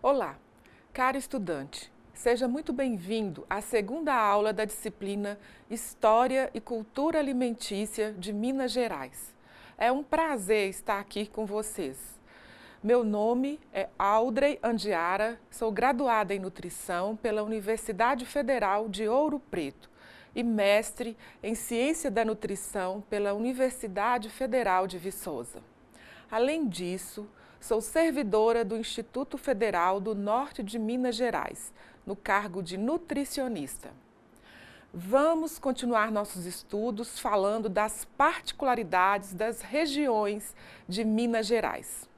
Olá, caro estudante, seja muito bem-vindo à segunda aula da disciplina História e Cultura Alimentícia de Minas Gerais. É um prazer estar aqui com vocês. Meu nome é Audrey Andiara, sou graduada em Nutrição pela Universidade Federal de Ouro Preto e mestre em Ciência da Nutrição pela Universidade Federal de Viçosa. Além disso, sou servidora do Instituto Federal do Norte de Minas Gerais, no cargo de nutricionista. Vamos continuar nossos estudos falando das particularidades das regiões de Minas Gerais.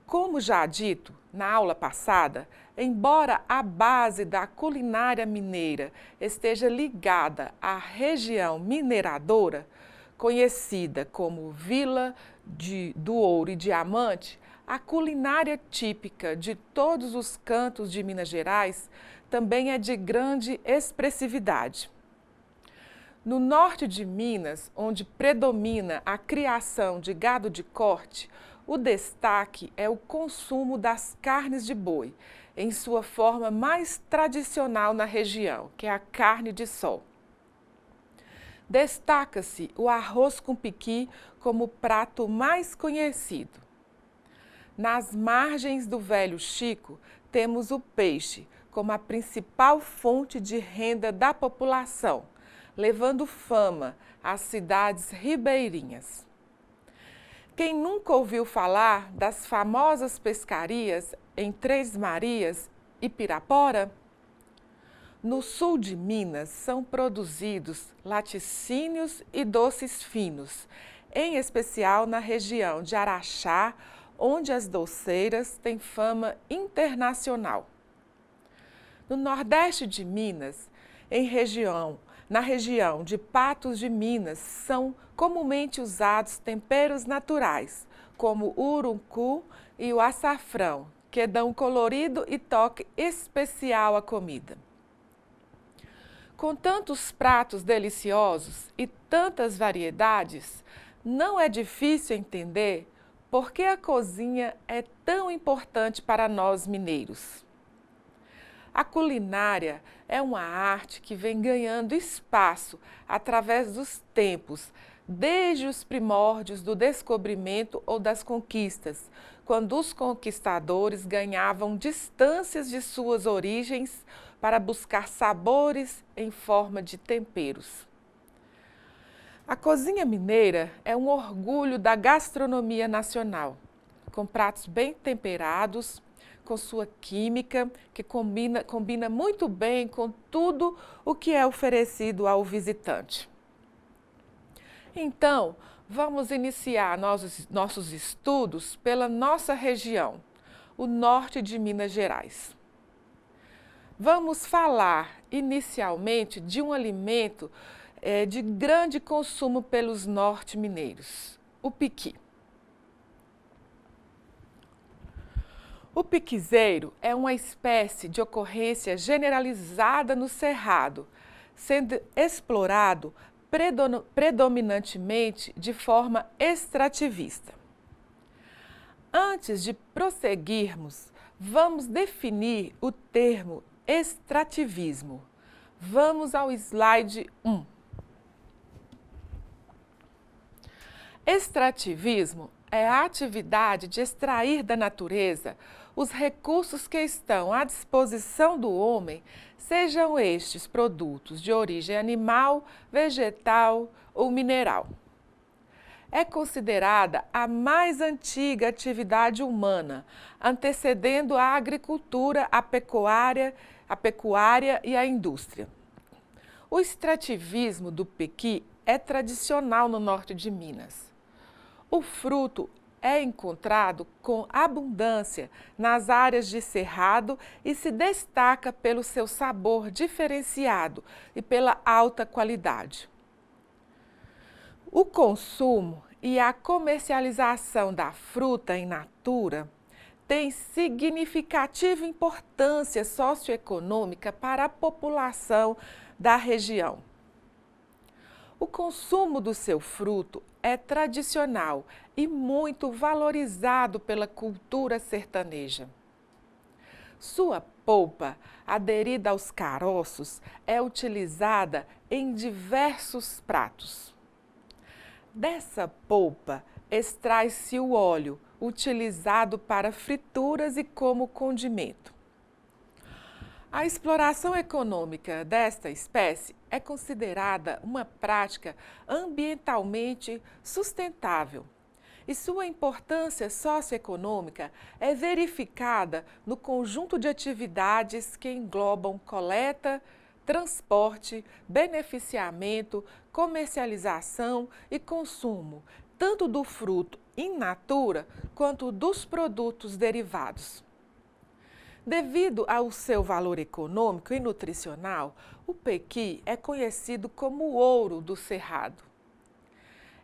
Como já dito na aula passada, embora a base da culinária mineira esteja ligada à região mineradora, conhecida como Vila do Ouro e Diamante, a culinária típica de todos os cantos de Minas Gerais também é de grande expressividade. No norte de Minas, onde predomina a criação de gado de corte, o destaque é o consumo das carnes de boi, em sua forma mais tradicional na região, que é a carne de sol. Destaca-se o arroz com piqui como o prato mais conhecido. Nas margens do Velho Chico, temos o peixe como a principal fonte de renda da população, levando fama às cidades ribeirinhas. Quem nunca ouviu falar das famosas pescarias em Três Marias e Pirapora? No sul de Minas são produzidos laticínios e doces finos, em especial na região de Araxá, onde as doceiras têm fama internacional. No nordeste de Minas, na região de Patos de Minas, são comumente usados temperos naturais, como o uruncu e o açafrão, que dão colorido e toque especial à comida. Com tantos pratos deliciosos e tantas variedades, não é difícil entender por que a cozinha é tão importante para nós mineiros. A culinária é uma arte que vem ganhando espaço através dos tempos, desde os primórdios do descobrimento ou das conquistas, quando os conquistadores ganhavam distâncias de suas origens para buscar sabores em forma de temperos. A cozinha mineira é um orgulho da gastronomia nacional, com pratos bem temperados, com sua química, que combina muito bem com tudo o que é oferecido ao visitante. Então, vamos iniciar nossos estudos pela nossa região, o norte de Minas Gerais. Vamos falar inicialmente de um alimento de grande consumo pelos norte-mineiros, o piqui. O piquizeiro é uma espécie de ocorrência generalizada no Cerrado, sendo explorado predominantemente de forma extrativista. Antes de prosseguirmos, vamos definir o termo extrativismo. Vamos ao slide 1. Extrativismo é a atividade de extrair da natureza os recursos que estão à disposição do homem, sejam estes produtos de origem animal, vegetal ou mineral. É considerada a mais antiga atividade humana, antecedendo a agricultura, a pecuária e a indústria. O extrativismo do pequi é tradicional no norte de Minas. O fruto é encontrado com abundância nas áreas de cerrado e se destaca pelo seu sabor diferenciado e pela alta qualidade. O consumo e a comercialização da fruta in natura tem significativa importância socioeconômica para a população da região. O consumo do seu fruto é tradicional e muito valorizado pela cultura sertaneja. Sua polpa, aderida aos caroços, é utilizada em diversos pratos. Dessa polpa, extrai-se o óleo, utilizado para frituras e como condimento. A exploração econômica desta espécie é considerada uma prática ambientalmente sustentável e sua importância socioeconômica é verificada no conjunto de atividades que englobam coleta, transporte, beneficiamento, comercialização e consumo, tanto do fruto in natura quanto dos produtos derivados. Devido ao seu valor econômico e nutricional, o pequi é conhecido como o ouro do cerrado.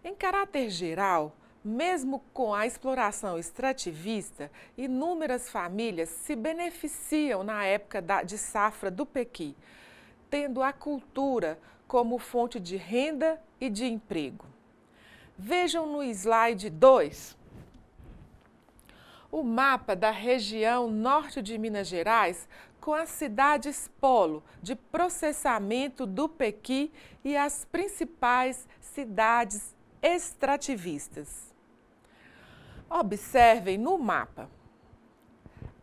Em caráter geral, mesmo com a exploração extrativista, inúmeras famílias se beneficiam na época de safra do pequi, tendo a cultura como fonte de renda e de emprego. Vejam no slide 2 o mapa da região norte de Minas Gerais com as cidades polo de processamento do pequi e as principais cidades extrativistas. Observem no mapa.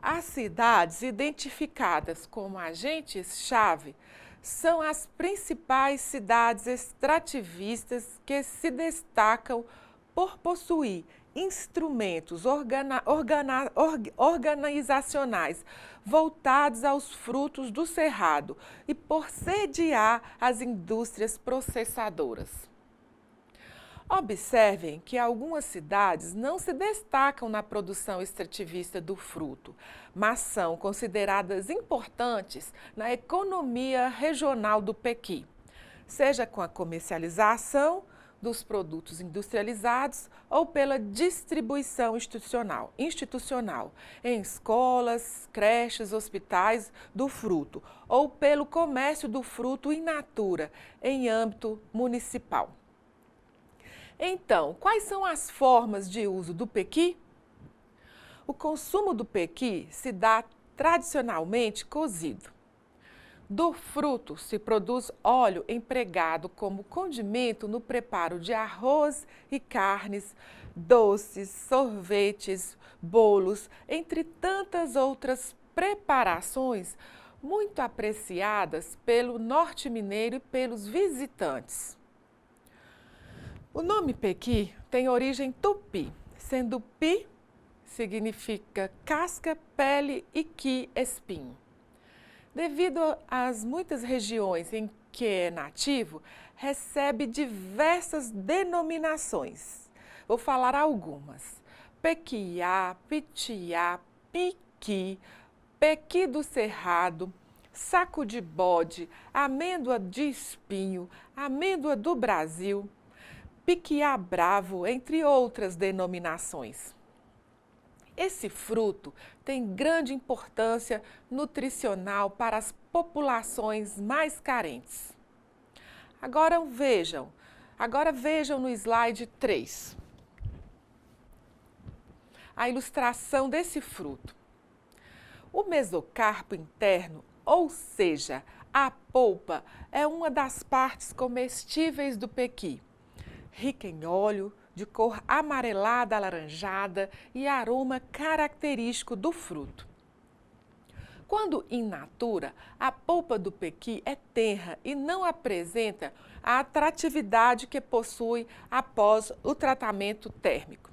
As cidades identificadas como agentes-chave são as principais cidades extrativistas que se destacam por possuir instrumentos organizacionais voltados aos frutos do cerrado e por sediar as indústrias processadoras. Observem que algumas cidades não se destacam na produção extrativista do fruto, mas são consideradas importantes na economia regional do pequi, seja com a comercialização dos produtos industrializados ou pela distribuição institucional em escolas, creches, hospitais do fruto ou pelo comércio do fruto in natura em âmbito municipal. Então, quais são as formas de uso do pequi? O consumo do pequi se dá tradicionalmente cozido. Do fruto se produz óleo empregado como condimento no preparo de arroz e carnes, doces, sorvetes, bolos, entre tantas outras preparações muito apreciadas pelo norte mineiro e pelos visitantes. O nome pequi tem origem tupi, sendo pi significa casca, pele e qui, espinho. Devido às muitas regiões em que é nativo, recebe diversas denominações. Vou falar algumas: pequiá, pitiá, piqui, pequi do cerrado, saco de bode, amêndoa de espinho, amêndoa do Brasil, piquiá bravo, entre outras denominações. Esse fruto tem grande importância nutricional para as populações mais carentes. Agora vejam no slide 3 a ilustração desse fruto. O mesocarpo interno, ou seja, a polpa, é uma das partes comestíveis do pequi, rica em óleo, de cor amarelada alaranjada e aroma característico do fruto. Quando in natura, a polpa do pequi é tenra e não apresenta a atratividade que possui após o tratamento térmico.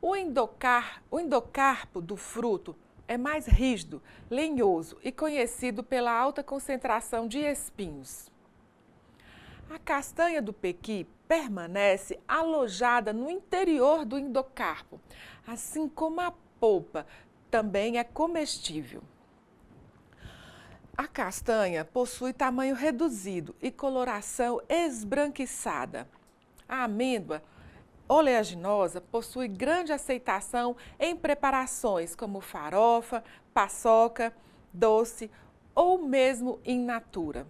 O endocarpo do fruto é mais rígido, lenhoso e conhecido pela alta concentração de espinhos. A castanha do pequi permanece alojada no interior do endocarpo, assim como a polpa também é comestível. A castanha possui tamanho reduzido e coloração esbranquiçada. A amêndoa oleaginosa possui grande aceitação em preparações como farofa, paçoca, doce ou mesmo in natura.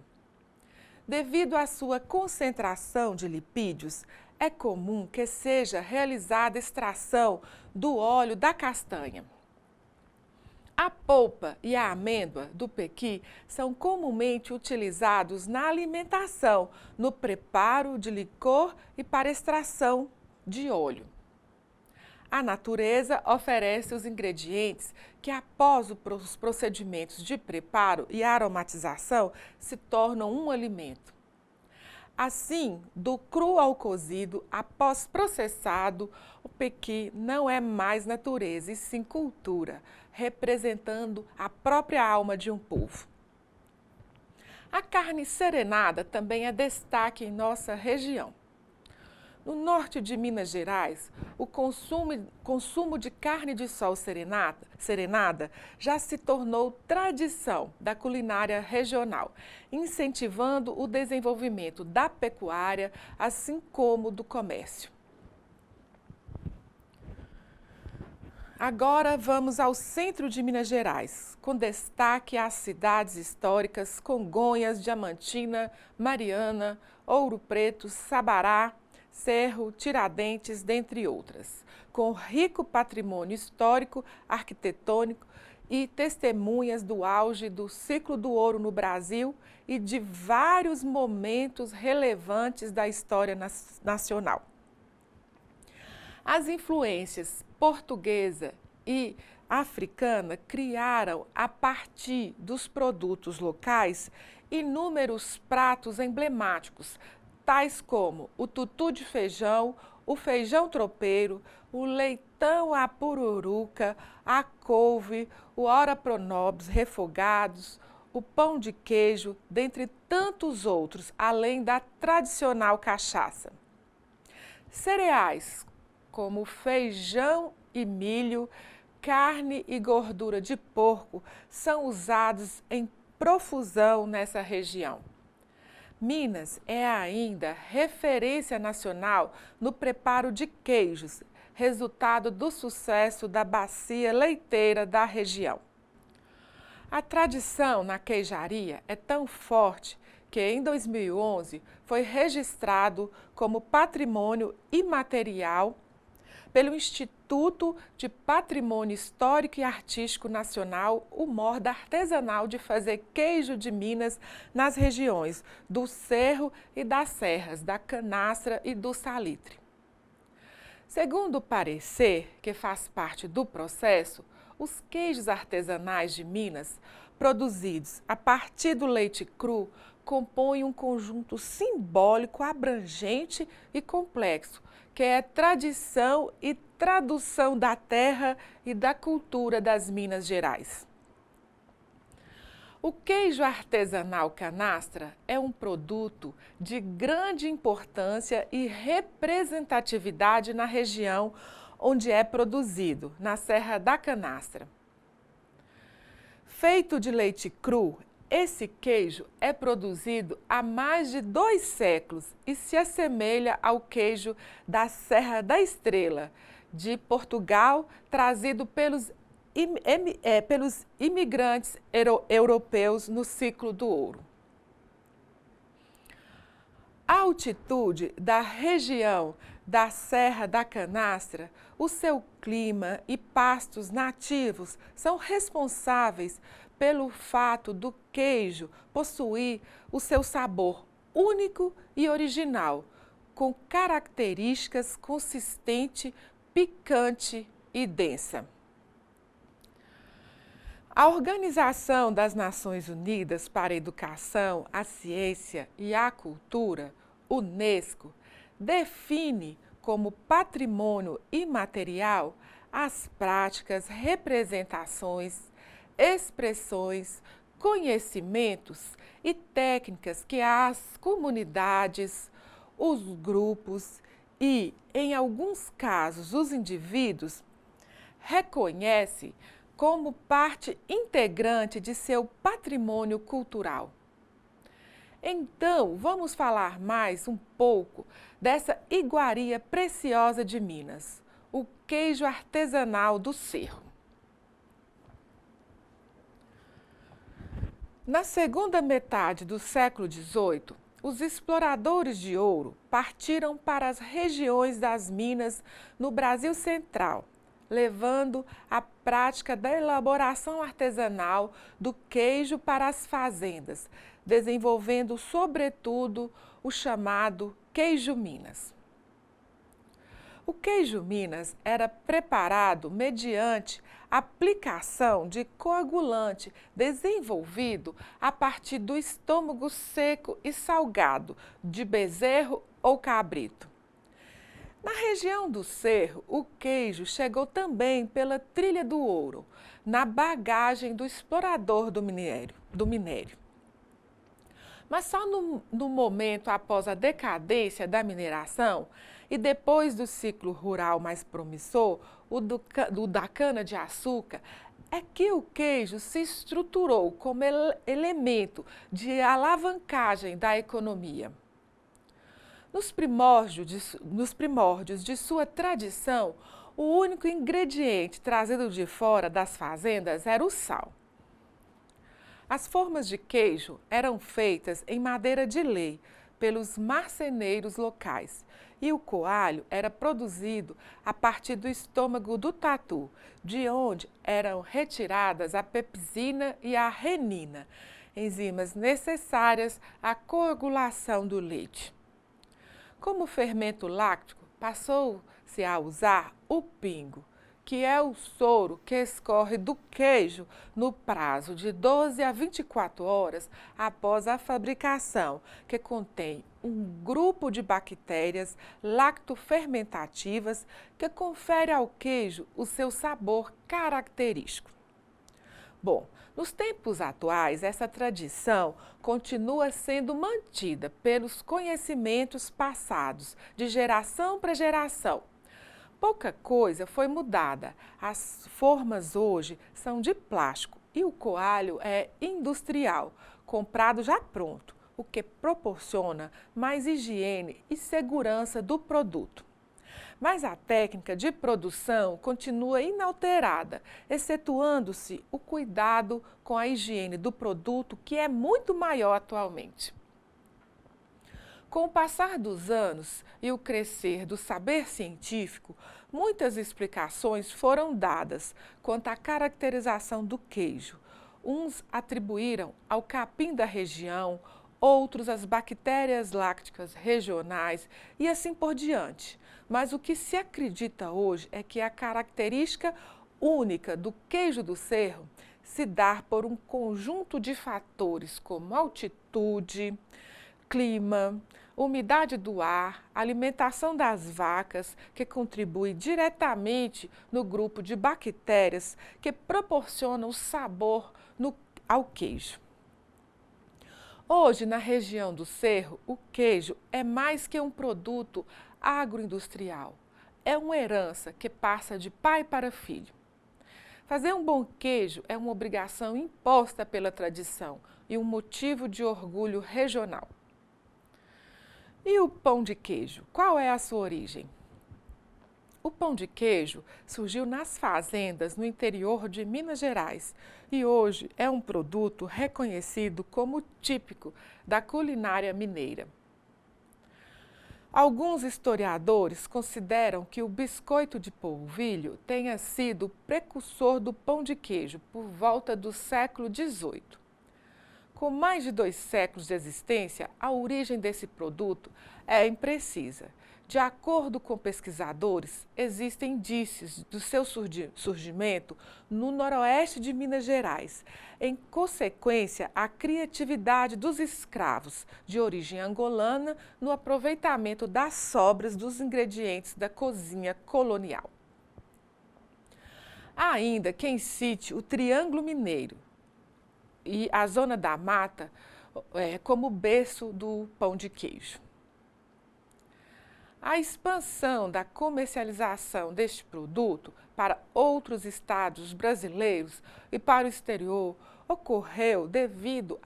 Devido à sua concentração de lipídios, é comum que seja realizada extração do óleo da castanha. A polpa e a amêndoa do pequi são comumente utilizados na alimentação, no preparo de licor e para extração de óleo. A natureza oferece os ingredientes que, após os procedimentos de preparo e aromatização, se tornam um alimento. Assim, do cru ao cozido, após processado, o pequi não é mais natureza, e sim cultura, representando a própria alma de um povo. A carne serenada também é destaque em nossa região. No norte de Minas Gerais, o consumo de carne de sol serenada já se tornou tradição da culinária regional, incentivando o desenvolvimento da pecuária, assim como do comércio. Agora vamos ao centro de Minas Gerais, com destaque às cidades históricas Congonhas, Diamantina, Mariana, Ouro Preto, Sabará, Cerro, Tiradentes, dentre outras, com rico patrimônio histórico, arquitetônico e testemunhas do auge do ciclo do ouro no Brasil e de vários momentos relevantes da história nacional. As influências portuguesa e africana criaram, a partir dos produtos locais, inúmeros pratos emblemáticos, tais como o tutu de feijão, o feijão tropeiro, o leitão à pururuca, a couve, o ora pronobis refogados, o pão de queijo, dentre tantos outros, além da tradicional cachaça. Cereais como feijão e milho, carne e gordura de porco são usados em profusão nessa região. Minas é ainda referência nacional no preparo de queijos, resultado do sucesso da bacia leiteira da região. A tradição na queijaria é tão forte que em 2011 foi registrado como patrimônio imaterial pelo Instituto de Patrimônio Histórico e Artístico Nacional, o modo artesanal de fazer queijo de Minas nas regiões do Cerro e das Serras, da Canastra e do Salitre. Segundo o parecer, que faz parte do processo, os queijos artesanais de Minas, produzidos a partir do leite cru, compõem um conjunto simbólico abrangente e complexo, que é tradição e tradução da terra e da cultura das Minas Gerais. O queijo artesanal canastra é um produto de grande importância e representatividade na região onde é produzido, na Serra da Canastra. Feito de leite cru, esse queijo é produzido há mais de 2 séculos e se assemelha ao queijo da Serra da Estrela, de Portugal, trazido pelos imigrantes europeus no ciclo do ouro. A altitude da região da Serra da Canastra, o seu clima e pastos nativos são responsáveis pelo fato do queijo possuir o seu sabor único e original, com características consistente, picante e densa. A Organização das Nações Unidas para a Educação, a Ciência e a Cultura, UNESCO, define como patrimônio imaterial as práticas, representações, expressões, conhecimentos e técnicas que as comunidades, os grupos e, em alguns casos, os indivíduos reconhecem como parte integrante de seu patrimônio cultural. Então, vamos falar mais um pouco dessa iguaria preciosa de Minas, o queijo artesanal do Cerro. Na segunda metade do século XVIII, os exploradores de ouro partiram para as regiões das minas no Brasil Central, levando a prática da elaboração artesanal do queijo para as fazendas, desenvolvendo, sobretudo, o chamado queijo Minas. O queijo Minas era preparado mediante aplicação de coagulante desenvolvido a partir do estômago seco e salgado de bezerro ou cabrito. Na região do Cerro, o queijo chegou também pela Trilha do Ouro, na bagagem do explorador do minério. Mas só no momento após a decadência da mineração e depois do ciclo rural mais promissor, o da cana-de-açúcar, é que o queijo se estruturou como elemento de alavancagem da economia. Nos primórdios de sua tradição, o único ingrediente trazido de fora das fazendas era o sal. As formas de queijo eram feitas em madeira de lei pelos marceneiros locais e o coalho era produzido a partir do estômago do tatu, de onde eram retiradas a pepsina e a renina, enzimas necessárias à coagulação do leite. Como fermento láctico, passou-se a usar o pingo, que é o soro que escorre do queijo no prazo de 12 a 24 horas após a fabricação, que contém um grupo de bactérias lactofermentativas que confere ao queijo o seu sabor característico. Bom, nos tempos atuais, essa tradição continua sendo mantida pelos conhecimentos passados de geração para geração. Pouca coisa foi mudada. As formas hoje são de plástico e o coalho é industrial, comprado já pronto, o que proporciona mais higiene e segurança do produto. Mas a técnica de produção continua inalterada, excetuando-se o cuidado com a higiene do produto, que é muito maior atualmente. Com o passar dos anos e o crescer do saber científico, muitas explicações foram dadas quanto à caracterização do queijo. Uns atribuíram ao capim da região, outros às bactérias lácticas regionais e assim por diante. Mas o que se acredita hoje é que a característica única do queijo do Cerro se dá por um conjunto de fatores como altitude, clima, umidade do ar, alimentação das vacas, que contribui diretamente no grupo de bactérias que proporcionam o sabor ao queijo. Hoje, na região do Cerro, o queijo é mais que um produto agroindustrial. É uma herança que passa de pai para filho. Fazer um bom queijo é uma obrigação imposta pela tradição e um motivo de orgulho regional. E o pão de queijo? Qual é a sua origem? O pão de queijo surgiu nas fazendas no interior de Minas Gerais e hoje é um produto reconhecido como típico da culinária mineira. Alguns historiadores consideram que o biscoito de polvilho tenha sido o precursor do pão de queijo por volta do século XVIII. Com mais de 2 séculos de existência, a origem desse produto é imprecisa. De acordo com pesquisadores, existem indícios do seu surgimento no noroeste de Minas Gerais, em consequência à criatividade dos escravos de origem angolana no aproveitamento das sobras dos ingredientes da cozinha colonial. Há ainda quem cite o Triângulo Mineiro e a Zona da Mata como berço do pão de queijo. A expansão da comercialização deste produto para outros estados brasileiros e para o exterior ocorreu devido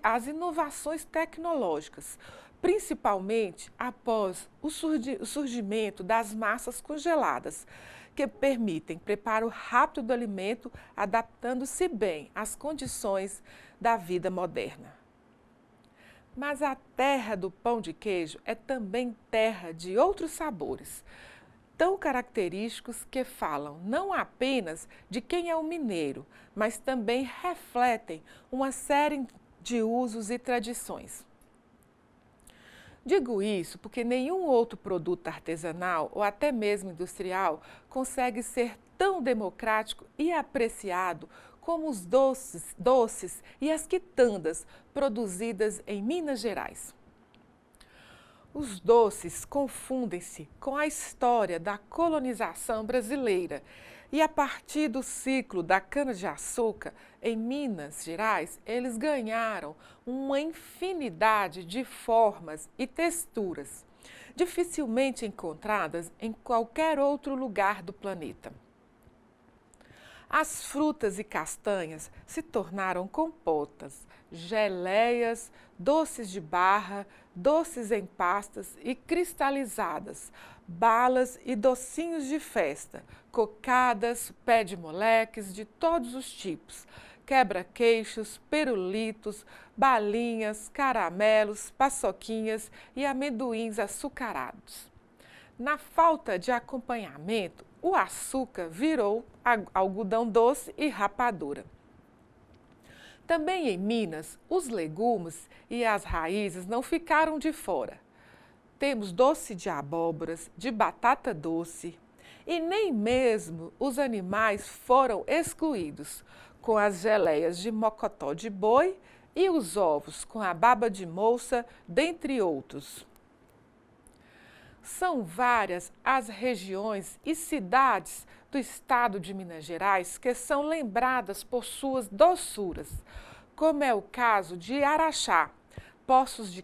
às inovações tecnológicas, principalmente após o surgimento das massas congeladas, que permitem preparo rápido do alimento, adaptando-se bem às condições da vida moderna. Mas a terra do pão de queijo é também terra de outros sabores. tão característicos que falam não apenas de quem é o mineiro, mas também refletem uma série de usos e tradições. Digo isso porque nenhum outro produto artesanal ou até mesmo industrial consegue ser tão democrático e apreciado como os doces e as quitandas produzidas em Minas Gerais. Os doces confundem-se com a história da colonização brasileira e, a partir do ciclo da cana-de-açúcar em Minas Gerais, eles ganharam uma infinidade de formas e texturas, dificilmente encontradas em qualquer outro lugar do planeta. As frutas e castanhas se tornaram compotas, geleias, doces de barra, doces em pastas e cristalizadas, balas e docinhos de festa, cocadas, pé de moleques de todos os tipos, quebra-queixos, pirulitos, balinhas, caramelos, paçoquinhas e amendoins açucarados. Na falta de acompanhamento, o açúcar virou algodão doce e rapadura. Também em Minas, os legumes e as raízes não ficaram de fora. Temos doce de abóboras, de batata doce, e nem mesmo os animais foram excluídos, com as geleias de mocotó de boi e os ovos com a baba de moça, dentre outros. São várias as regiões e cidades do estado de Minas Gerais que são lembradas por suas doçuras, como é o caso de Araxá, Poços de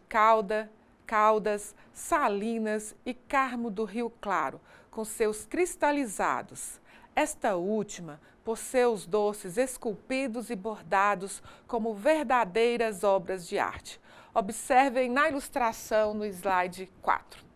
Caldas, Salinas e Carmo do Rio Claro, com seus cristalizados. Esta última, por seus doces esculpidos e bordados como verdadeiras obras de arte. Observem na ilustração no slide 4.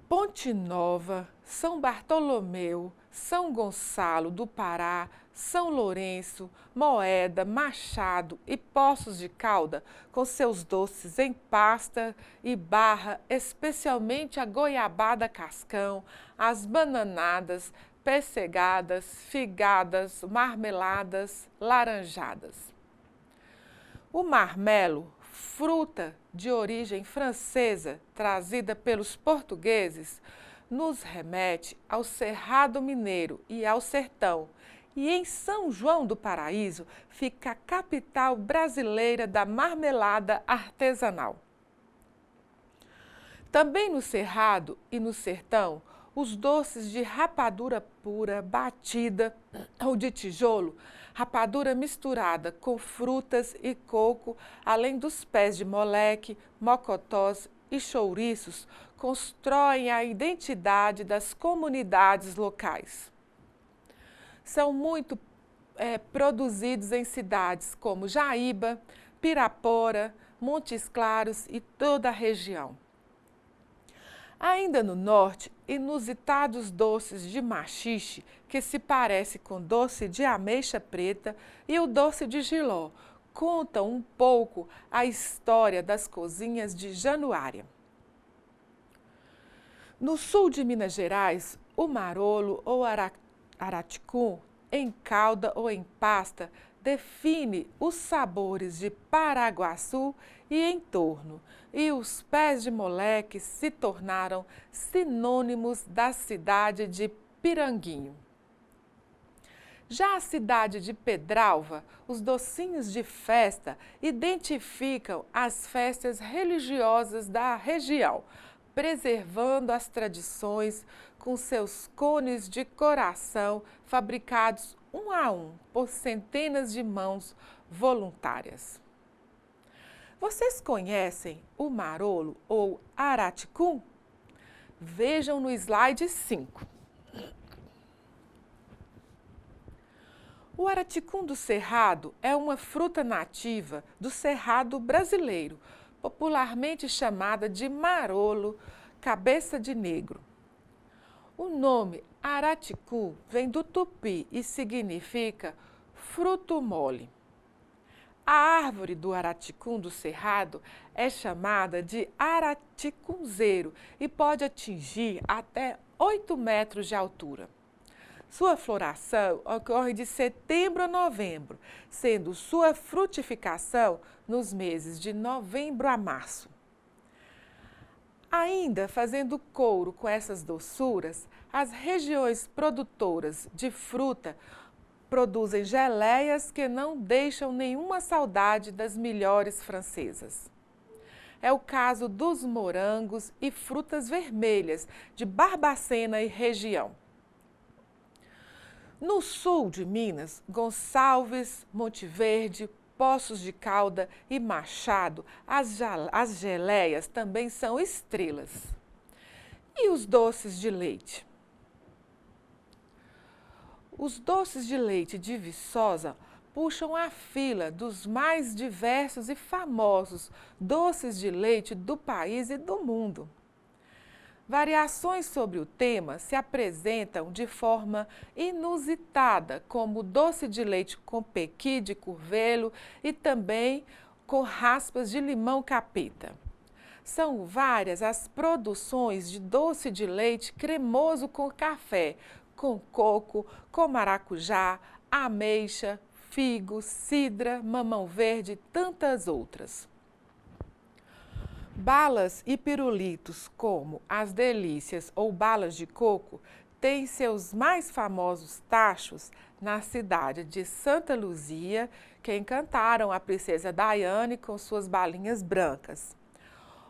Ponte Nova, São Bartolomeu, São Gonçalo do Pará, São Lourenço, Moeda, Machado e Poços de Calda, com seus doces em pasta e barra, especialmente a goiabada cascão, as bananadas, pessegadas, figadas, marmeladas, laranjadas. O marmelo, fruta de origem francesa trazida pelos portugueses, nos remete ao Cerrado Mineiro e ao sertão. E em São João do Paraíso fica a capital brasileira da marmelada artesanal. Também no Cerrado e no sertão, os doces de rapadura pura, batida ou de tijolo, rapadura misturada com frutas e coco, além dos pés de moleque, mocotós e chouriços, constroem a identidade das comunidades locais. São muito produzidos em cidades como Jaíba, Pirapora, Montes Claros e toda a região. Ainda no norte, inusitados doces de maxixe, que se parece com doce de ameixa preta, e o doce de jiló, contam um pouco a história das cozinhas de Januária. No sul de Minas Gerais, o marolo ou araticum, em calda ou em pasta, define os sabores de Paraguaçu e entorno, e os pés de moleque se tornaram sinônimos da cidade de Piranguinho. Já a cidade de Pedralva, os docinhos de festa identificam as festas religiosas da região, preservando as tradições com seus cones de coração fabricados um a um por centenas de mãos voluntárias. Vocês conhecem o marolo ou araticum? Vejam no slide 5. O araticum do cerrado é uma fruta nativa do cerrado brasileiro, popularmente chamada de marolo, cabeça de negro. O nome araticum vem do tupi e significa fruto mole. A árvore do araticum do cerrado é chamada de araticunzeiro e pode atingir até 8 metros de altura. Sua floração ocorre de setembro a novembro, sendo sua frutificação nos meses de novembro a março. Ainda fazendo couro com essas doçuras, as regiões produtoras de fruta produzem geleias que não deixam nenhuma saudade das melhores francesas. É o caso dos morangos e frutas vermelhas de Barbacena e região. No sul de Minas, Gonçalves, Monte Verde, Poços de Calda e Machado, as geleias também são estrelas. E os doces de leite? Os doces de leite de Viçosa puxam a fila dos mais diversos e famosos doces de leite do país e do mundo. Variações sobre o tema se apresentam de forma inusitada, como doce de leite com pequi de curvelo e também com raspas de limão capeta. São várias as produções de doce de leite cremoso com café, com coco, com maracujá, ameixa, figo, cidra, mamão verde e tantas outras. Balas e pirulitos, como as delícias ou balas de coco, têm seus mais famosos tachos na cidade de Santa Luzia, que encantaram a princesa Diane com suas balinhas brancas.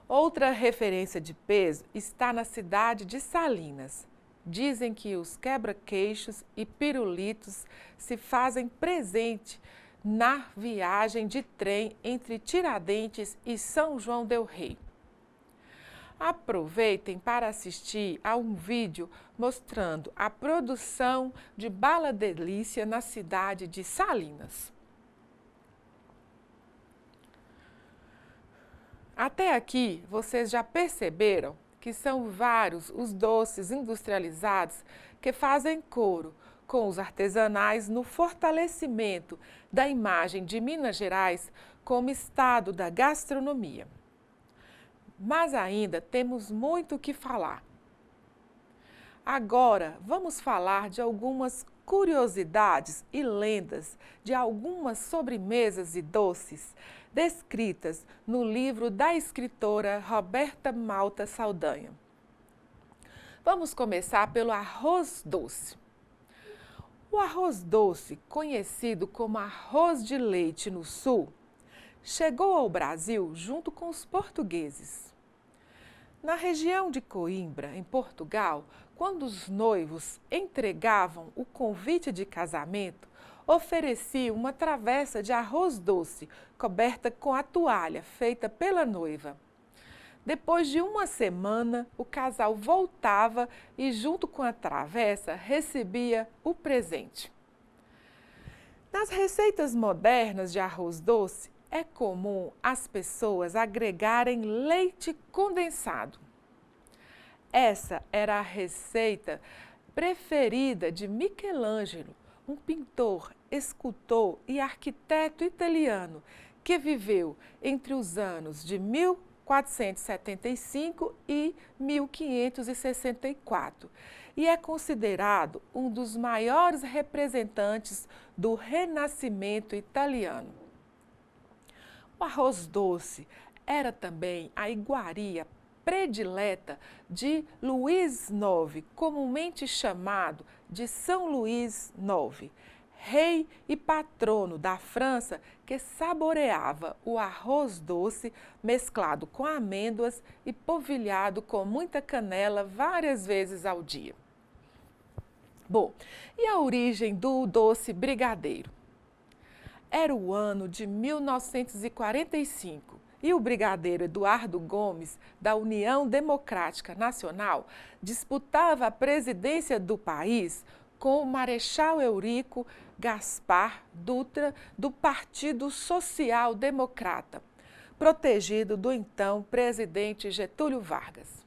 Outra referência de peso está na cidade de Salinas. Dizem que os quebra-queixos e pirulitos se fazem presente na viagem de trem entre Tiradentes e São João del Rei. Aproveitem para assistir a um vídeo mostrando a produção de bala delícia na cidade de Salinas. Até aqui, vocês já perceberam que são vários os doces industrializados que fazem coro com os artesanais no fortalecimento da imagem de Minas Gerais como estado da gastronomia. Mas ainda temos muito o que falar. Agora, vamos falar de algumas curiosidades e lendas de algumas sobremesas e doces descritas no livro da escritora Roberta Malta Saldanha. Vamos começar pelo arroz doce. O arroz doce, conhecido como arroz de leite no sul, chegou ao Brasil junto com os portugueses. Na região de Coimbra, em Portugal, quando os noivos entregavam o convite de casamento, ofereciam uma travessa de arroz doce coberta com a toalha feita pela noiva. Depois de uma semana, o casal voltava e, junto com a travessa, recebia o presente. Nas receitas modernas de arroz doce, é comum as pessoas agregarem leite condensado. Essa era a receita preferida de Michelangelo, um pintor, escultor e arquiteto italiano que viveu entre os anos de 1475 e 1564 e é considerado um dos maiores representantes do Renascimento italiano. O arroz doce era também a iguaria predileta de Luís IX, comumente chamado de São Luís IX, rei e patrono da França, que saboreava o arroz doce mesclado com amêndoas e polvilhado com muita canela várias vezes ao dia. Bom, e a origem do doce brigadeiro? Era o ano de 1945 e o brigadeiro Eduardo Gomes, da União Democrática Nacional, disputava a presidência do país com o Marechal Eurico Gaspar Dutra, do Partido Social Democrata, protegido do então presidente Getúlio Vargas.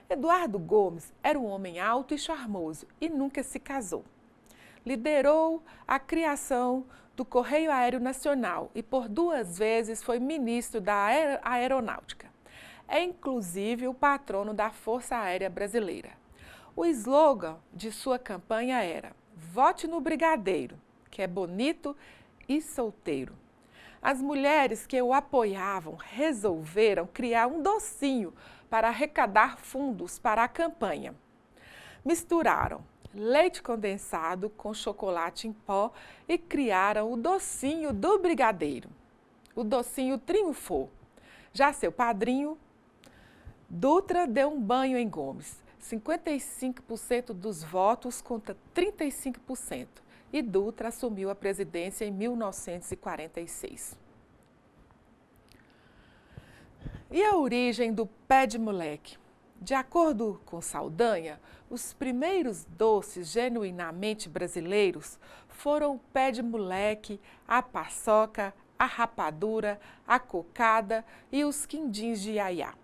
Eduardo Gomes era um homem alto e charmoso e nunca se casou. liderou a criação do Correio Aéreo Nacional e por 2 vezes foi ministro da Aeronáutica. É inclusive o patrono da Força Aérea Brasileira. O slogan de sua campanha era: "Vote no Brigadeiro, que é bonito e solteiro". As mulheres que o apoiavam resolveram criar um docinho para arrecadar fundos para a campanha. Misturaram leite condensado com chocolate em pó e criaram o docinho do Brigadeiro. O docinho triunfou. Já seu padrinho, Dutra, deu um banho em Gomes. 55% dos votos contra 35%. E Dutra assumiu a presidência em 1946. E a origem do pé de moleque? De acordo com Saldanha, os primeiros doces genuinamente brasileiros foram o pé de moleque, a paçoca, a rapadura, a cocada e os quindins de iaiá.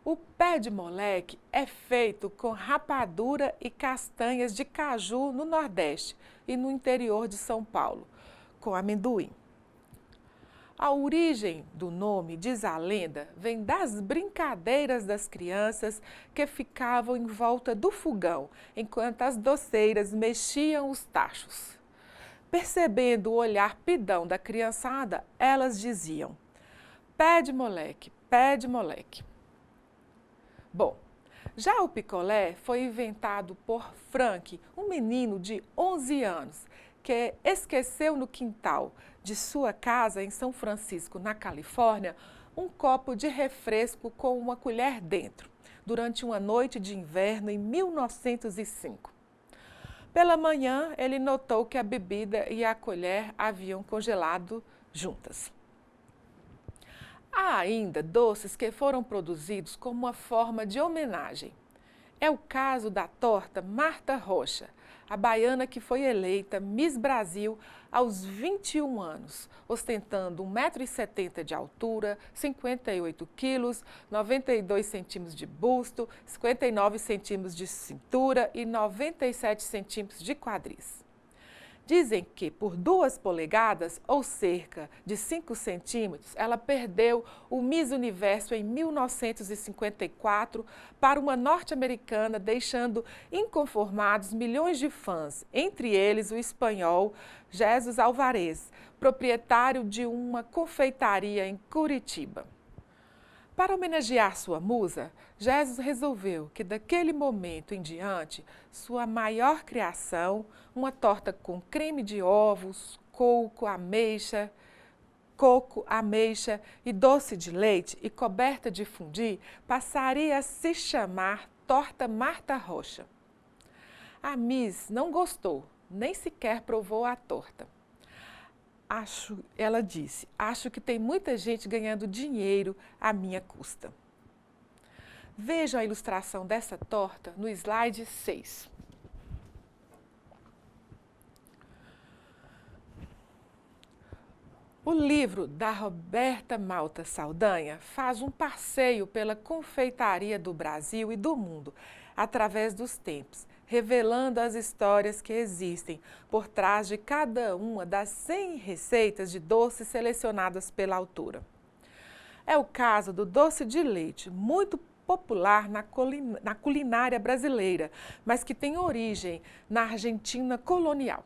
O pé de moleque é feito com rapadura e castanhas de caju no Nordeste e no interior de São Paulo, com amendoim. A origem do nome, diz a lenda, vem das brincadeiras das crianças que ficavam em volta do fogão, enquanto as doceiras mexiam os tachos. Percebendo o olhar pidão da criançada, elas diziam: "Pé de moleque, pé de moleque". Bom, já o picolé foi inventado por Frank, um menino de 11 anos, que esqueceu no quintal de sua casa em São Francisco, na Califórnia, um copo de refresco com uma colher dentro, durante uma noite de inverno em 1905. Pela manhã, ele notou que a bebida e a colher haviam congelado juntas. Há ainda doces que foram produzidos como uma forma de homenagem. É o caso da torta Marta Rocha, a baiana que foi eleita Miss Brasil aos 21 anos, ostentando 1,70 m de altura, 58 quilos, 92 centímetros de busto, 59 centímetros de cintura e 97 centímetros de quadris. Dizem que por 2 polegadas, ou cerca de 5 centímetros, ela perdeu o Miss Universo em 1954 para uma norte-americana, deixando inconformados milhões de fãs, entre eles o espanhol Jesus Alvarez, proprietário de uma confeitaria em Curitiba. Para homenagear sua musa, Jesus resolveu que daquele momento em diante, sua maior criação, uma torta com creme de ovos, coco, ameixa e doce de leite e coberta de fondue, passaria a se chamar torta Marta Rocha. A Miss não gostou, nem sequer provou a torta. Ela disse: "Acho que tem muita gente ganhando dinheiro à minha custa". Vejam a ilustração dessa torta no slide 6. O livro da Roberta Malta Saldanha faz um passeio pela confeitaria do Brasil e do mundo, através dos tempos, revelando as histórias que existem por trás de cada uma das 100 receitas de doces selecionadas pela autora. É o caso do doce de leite, muito popular na culinária brasileira, mas que tem origem na Argentina colonial.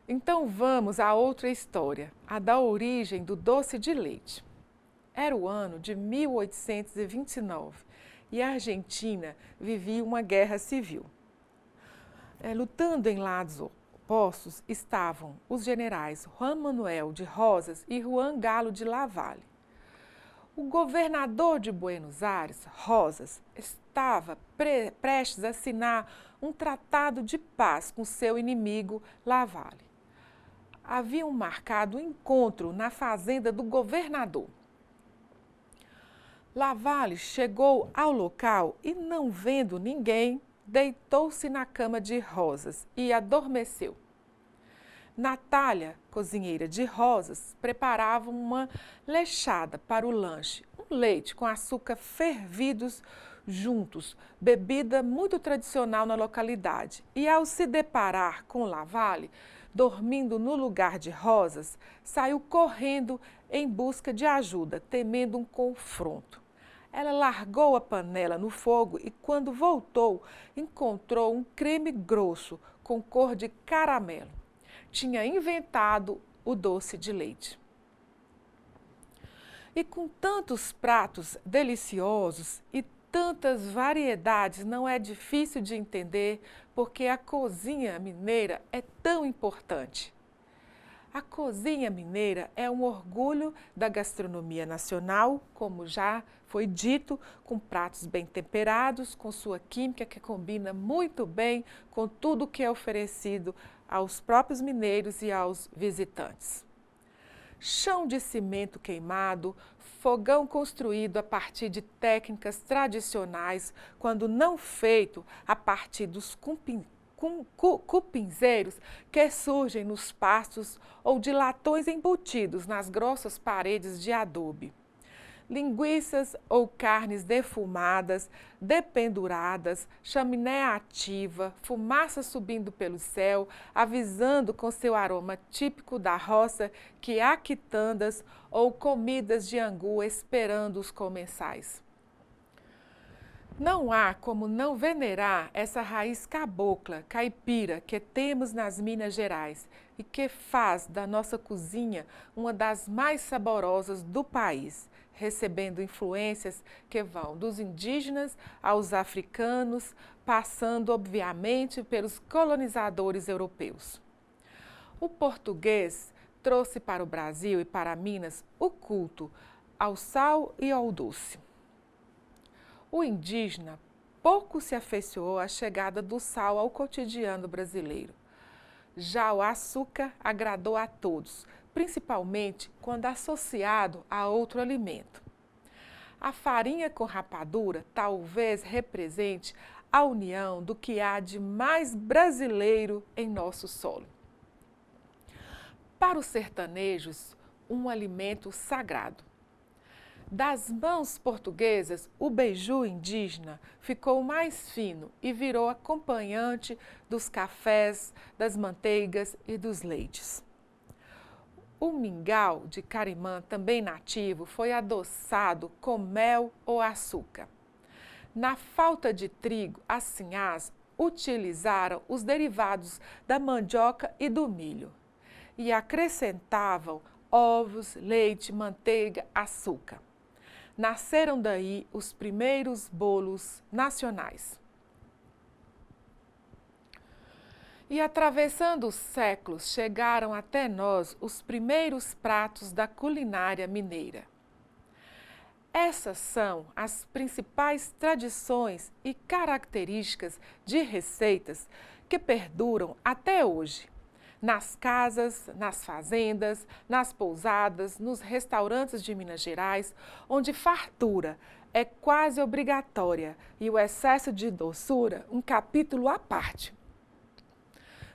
Então vamos a outra história, a da origem do doce de leite. Era o ano de 1829 e a Argentina vivia uma guerra civil. Lutando em lados opostos estavam os generais Juan Manuel de Rosas e Juan Galo de Lavalle. O governador de Buenos Aires, Rosas, estava prestes a assinar um tratado de paz com seu inimigo Lavalle. Haviam marcado um encontro na fazenda do governador. Lavalle chegou ao local e, não vendo ninguém, deitou-se na cama de Rosas e adormeceu. Natália, cozinheira de Rosas, preparava uma lechada para o lanche, um leite com açúcar fervidos juntos, bebida muito tradicional na localidade. E ao se deparar com Lavalle, dormindo no lugar de Rosas, saiu correndo em busca de ajuda, temendo um confronto. Ela largou a panela no fogo e, quando voltou, encontrou um creme grosso com cor de caramelo. Tinha inventado o doce de leite. E com tantos pratos deliciosos e tantas variedades, não é difícil de entender porque a cozinha mineira é tão importante. A cozinha mineira é um orgulho da gastronomia nacional, como já foi dito, com pratos bem temperados, com sua química que combina muito bem com tudo que é oferecido aos próprios mineiros e aos visitantes. Chão de cimento queimado, fogão construído a partir de técnicas tradicionais, quando não feito a partir dos cupinzeiros que surgem nos pastos ou de latões embutidos nas grossas paredes de adobe. Linguiças ou carnes defumadas, dependuradas, chaminé ativa, fumaça subindo pelo céu, avisando com seu aroma típico da roça que há quitandas ou comidas de angu esperando os comensais. Não há como não venerar essa raiz cabocla, caipira, que temos nas Minas Gerais e que faz da nossa cozinha uma das mais saborosas do país, recebendo influências que vão dos indígenas aos africanos, passando, obviamente, pelos colonizadores europeus. O português trouxe para o Brasil e para Minas o culto ao sal e ao doce. O indígena pouco se afeiçoou à chegada do sal ao cotidiano brasileiro. Já o açúcar agradou a todos, principalmente quando associado a outro alimento. A farinha com rapadura talvez represente a união do que há de mais brasileiro em nosso solo. Para os sertanejos, um alimento sagrado. Das mãos portuguesas, o beiju indígena ficou mais fino e virou acompanhante dos cafés, das manteigas e dos leites. O mingau de Carimã, também nativo, foi adoçado com mel ou açúcar. Na falta de trigo, as sinhás utilizaram os derivados da mandioca e do milho e acrescentavam ovos, leite, manteiga, açúcar. Nasceram daí os primeiros bolos nacionais. E atravessando os séculos, chegaram até nós os primeiros pratos da culinária mineira. Essas são as principais tradições e características de receitas que perduram até hoje. Nas casas, nas fazendas, nas pousadas, nos restaurantes de Minas Gerais, onde fartura é quase obrigatória e o excesso de doçura um capítulo à parte.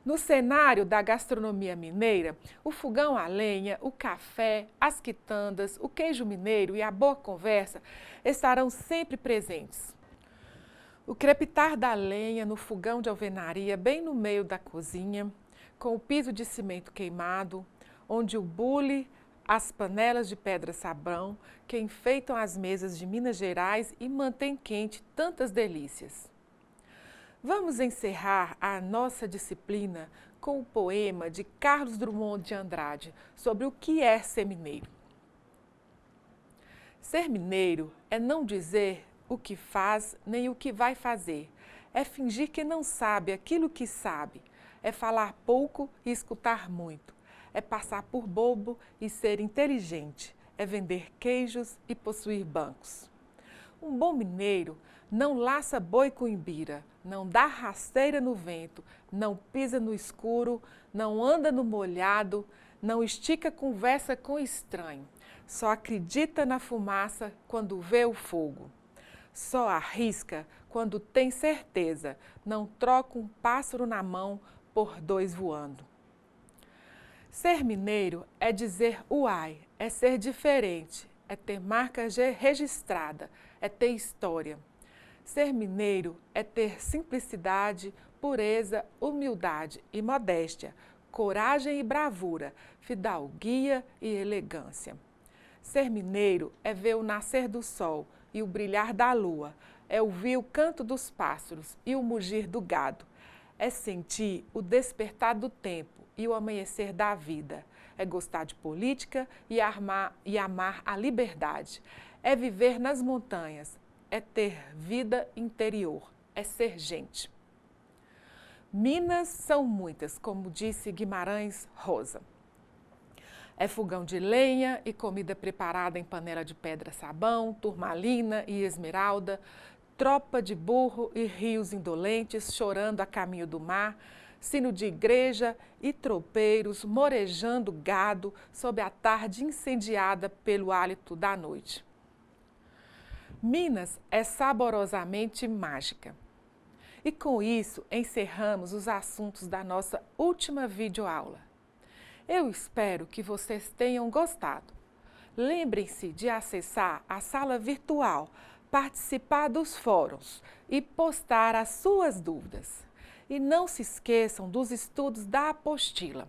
No cenário da gastronomia mineira, o fogão a lenha, o café, as quitandas, o queijo mineiro e a boa conversa estarão sempre presentes. O crepitar da lenha no fogão de alvenaria, bem no meio da cozinha, com o piso de cimento queimado, onde o bule, as panelas de pedra-sabão que enfeitam as mesas de Minas Gerais e mantêm quente tantas delícias. Vamos encerrar a nossa disciplina com o poema de Carlos Drummond de Andrade sobre o que é ser mineiro. Ser mineiro é não dizer o que faz nem o que vai fazer, é fingir que não sabe aquilo que sabe, é falar pouco e escutar muito, é passar por bobo e ser inteligente, é vender queijos e possuir bancos. Um bom mineiro não laça boi com imbira, não dá rasteira no vento, não pisa no escuro, não anda no molhado, não estica conversa com estranho, só acredita na fumaça quando vê o fogo. Só arrisca quando tem certeza, não troca um pássaro na mão por dois voando. Ser mineiro é dizer uai, é ser diferente, é ter marca registrada, é ter história. Ser mineiro é ter simplicidade, pureza, humildade e modéstia, coragem e bravura, fidalguia e elegância. Ser mineiro é ver o nascer do sol e o brilhar da lua, é ouvir o canto dos pássaros e o mugir do gado, é sentir o despertar do tempo e o amanhecer da vida, é gostar de política e amar a liberdade, é viver nas montanhas, é ter vida interior, é ser gente. Minas são muitas, como disse Guimarães Rosa. É fogão de lenha e comida preparada em panela de pedra-sabão, turmalina e esmeralda, tropa de burro e rios indolentes chorando a caminho do mar, sino de igreja e tropeiros morejando gado sob a tarde incendiada pelo hálito da noite. Minas é saborosamente mágica. E com isso encerramos os assuntos da nossa última videoaula. Eu espero que vocês tenham gostado. Lembrem-se de acessar a sala virtual, participar dos fóruns e postar as suas dúvidas. E não se esqueçam dos estudos da apostila.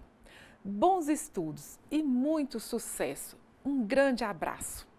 Bons estudos e muito sucesso! Um grande abraço!